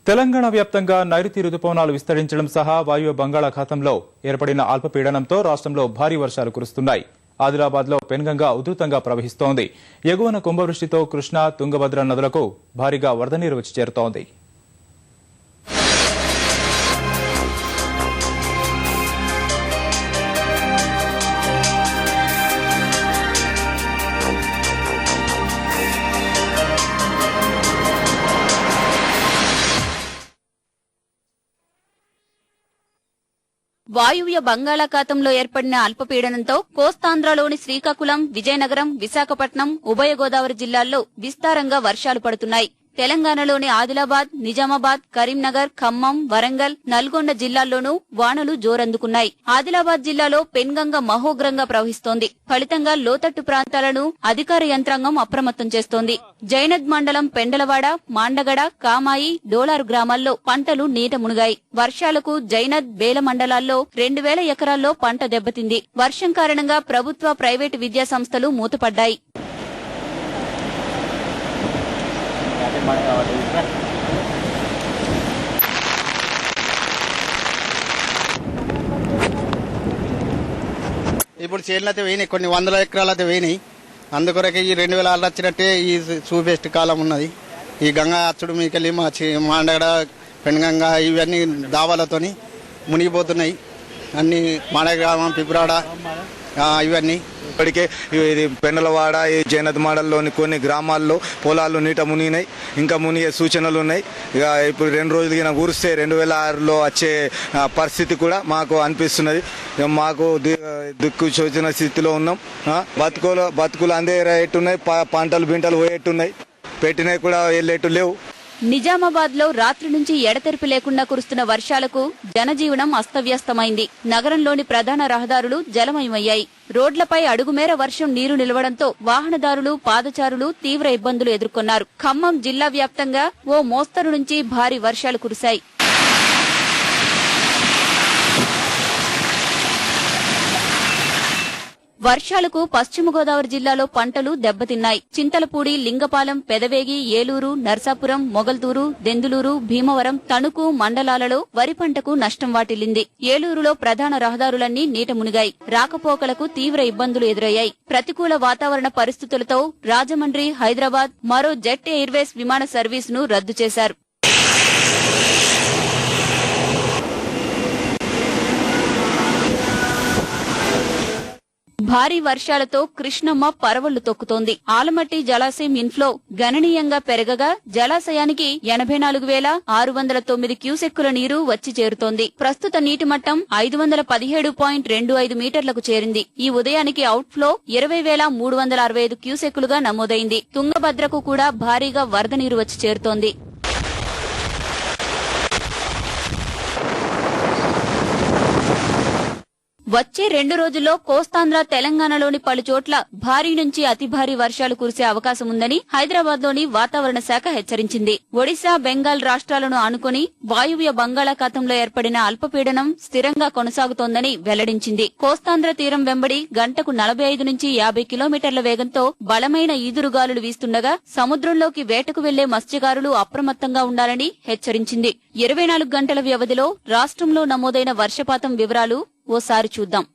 తెలంగాణ వ్యాప్తంగా నైరుతి రుతుపవనాలు విస్తరించడం సహా వాయువ్య బంగాళాఖాతంలో ఏర్పడిన అల్పపీడనంతో రాష్ట్రంలో భారీ వర్షాలు కురుస్తున్నాయి. ఆదిలాబాద్ లో పెన్గంగా ఉధృతంగా ప్రవహిస్తోంది. ఎగువన కుంభవృష్టితో కృష్ణా, తుంగభద్ర నదులకు భారీగా వరద నీరు వచ్చి చేరుతోంది. వాయువ్య బంగాళాఖాతంలో ఏర్పడిన అల్పపీడనంతో కోస్తాంధ్రలోని శ్రీకాకుళం, విజయనగరం, విశాఖపట్నం, ఉభయ గోదావరి జిల్లాల్లో విస్తారంగా వర్షాలు పడుతున్నాయి. తెలంగాణలోని ఆదిలాబాద్, నిజామాబాద్, కరీంనగర్, ఖమ్మం, వరంగల్, నల్గొండ జిల్లాల్లోనూ వానలు జోరందుకున్నాయి. ఆదిలాబాద్ జిల్లాలో పెన్గంగ మహోగ్రంగా ప్రవహిస్తోంది. ఫలితంగా లోతట్టు ప్రాంతాలను అధికార యంత్రాంగం అప్రమత్తం చేస్తోంది. జైనద్ మండలం పెండలవాడ, మాండగడ, కామాయి, డోలారు గ్రామాల్లో పంటలు నీట మునిగాయి. వర్షాలకు జైనద్, బేల మండలాల్లో 2000 ఎకరాల్లో పంట దెబ్బతింది. వర్షం కారణంగా ప్రభుత్వ, ప్రైవేటు విద్యా సంస్థలు మూతపడ్డాయి. ఇప్పుడు చేనులు అయితే వేయినాయి, కొన్ని 100 ఎకరాలు అయితే వేయినాయి. అందుకొరకే ఈ 2000 వచ్చినట్టే ఈ సూబెస్ట్ కాలం ఉన్నది. ఈ గంగా అచ్చుడు మీకెళ్ళి మాండగడ, పెనుగంగ ఇవన్నీ దావాలతోని మునిగిపోతున్నాయి. అన్ని మాడగ్రామం, పిప్రాడ ఇవన్నీ ఇప్పటికే ఇది పెండలవాడ, ఈ జైనద్ మండలంలోని కొన్ని గ్రామాల్లో పొలాలు నీట మునిగినాయి. ఇంకా మునిగే సూచనలు ఉన్నాయి. ఇక ఇప్పుడు 2 రోజులు కురిస్తే 2006లో వచ్చే పరిస్థితి కూడా మాకు అనిపిస్తున్నది. మాకు దిక్కు చూసిన స్థితిలో ఉన్నాం. బతుకులు అందే రేటున్నాయి, పంటలు బింటలు పోయేట్టున్నాయి, పెట్టినవి కూడా వెళ్ళేట్టు లేవు. నిజామాబాద్ లో రాత్రి నుంచి ఎడతెరిపి లేకుండా కురుస్తున్న వర్షాలకు జనజీవనం అస్తవ్యస్తమైంది. నగరంలోని ప్రధాన రహదారులు జలమయమయ్యాయి. రోడ్లపై అడుగుమేర వర్షం నీరు నిలవడంతో వాహనదారులు, పాదచారులు తీవ్ర ఇబ్బందులు ఎదుర్కొన్నారు. ఖమ్మం జిల్లా వ్యాప్తంగా ఓ మోస్తరు నుంచి భారీ వర్షాలు కురిశాయి. వర్షాలకు పశ్చిమ గోదావరి జిల్లాలో పంటలు దెబ్బతిన్నాయి. చింతలపూడి, లింగపాలెం, పెదవేగి, ఏలూరు, నర్సాపురం, మొగల్తూరు, దెందులూరు, భీమవరం, తణుకు మండలాలలో వరి పంటకు నష్టం వాటిల్లింది. ఏలూరులో ప్రధాన రహదారులన్నీ నీట మునిగాయి. రాకపోకలకు తీవ్ర ఇబ్బందులు ఎదురయ్యాయి. ప్రతికూల వాతావరణ పరిస్థితులతో రాజమండ్రి, హైదరాబాద్ మరో జెట్ ఎయిర్వేస్ విమాన సర్వీసును రద్దు చేశారు. భారీ వర్షాలతో కృష్ణమ్మ పరవళ్లు తొక్కుతోంది. ఆలమట్టి జలాశయం ఇన్ఫ్లో గణనీయంగా పెరగగా జలాశయానికి 84,609 క్యూసెక్కుల నీరు వచ్చి చేరుతోంది. ప్రస్తుత నీటి మట్టం 517.25 మీటర్లకు చేరింది. ఈ ఉదయానికి అవుట్ఫ్లో 20,365 క్యూసెక్కులుగా నమోదైంది. తుంగభద్రకు కూడా భారీగా వరద నీరు వచ్చి చేరుతోంది. వచ్చే 2 రోజుల్లో కోస్తాంధ్ర, తెలంగాణలోని పలుచోట్ల భారీ నుంచి అతి భారీ వర్షాలు కురిసే అవకాశం ఉందని హైదరాబాద్లోని వాతావరణ శాఖ హెచ్చరించింది. ఒడిశా, బెంగాల్ రాష్ట్రాలను ఆనుకుని వాయువ్య బంగాళాఖాతంలో ఏర్పడిన అల్పపీడనం స్థిరంగా కొనసాగుతోందని వెల్లడించింది. కోస్తాంధ్ర తీరం వెంబడి గంటకు 45 నుంచి 50 కిలోమీటర్ల వేగంతో బలమైన ఈదురుగాలులు వీస్తుండగా సముద్రంలోకి వేటకు వెళ్లే మత్స్యకారులు అప్రమత్తంగా ఉండాలని హెచ్చరించింది. 24 గంటల వ్యవధిలో రాష్ట్రంలో నమోదైన వర్షపాతం వివరాలు ఓసారి చూద్దాం.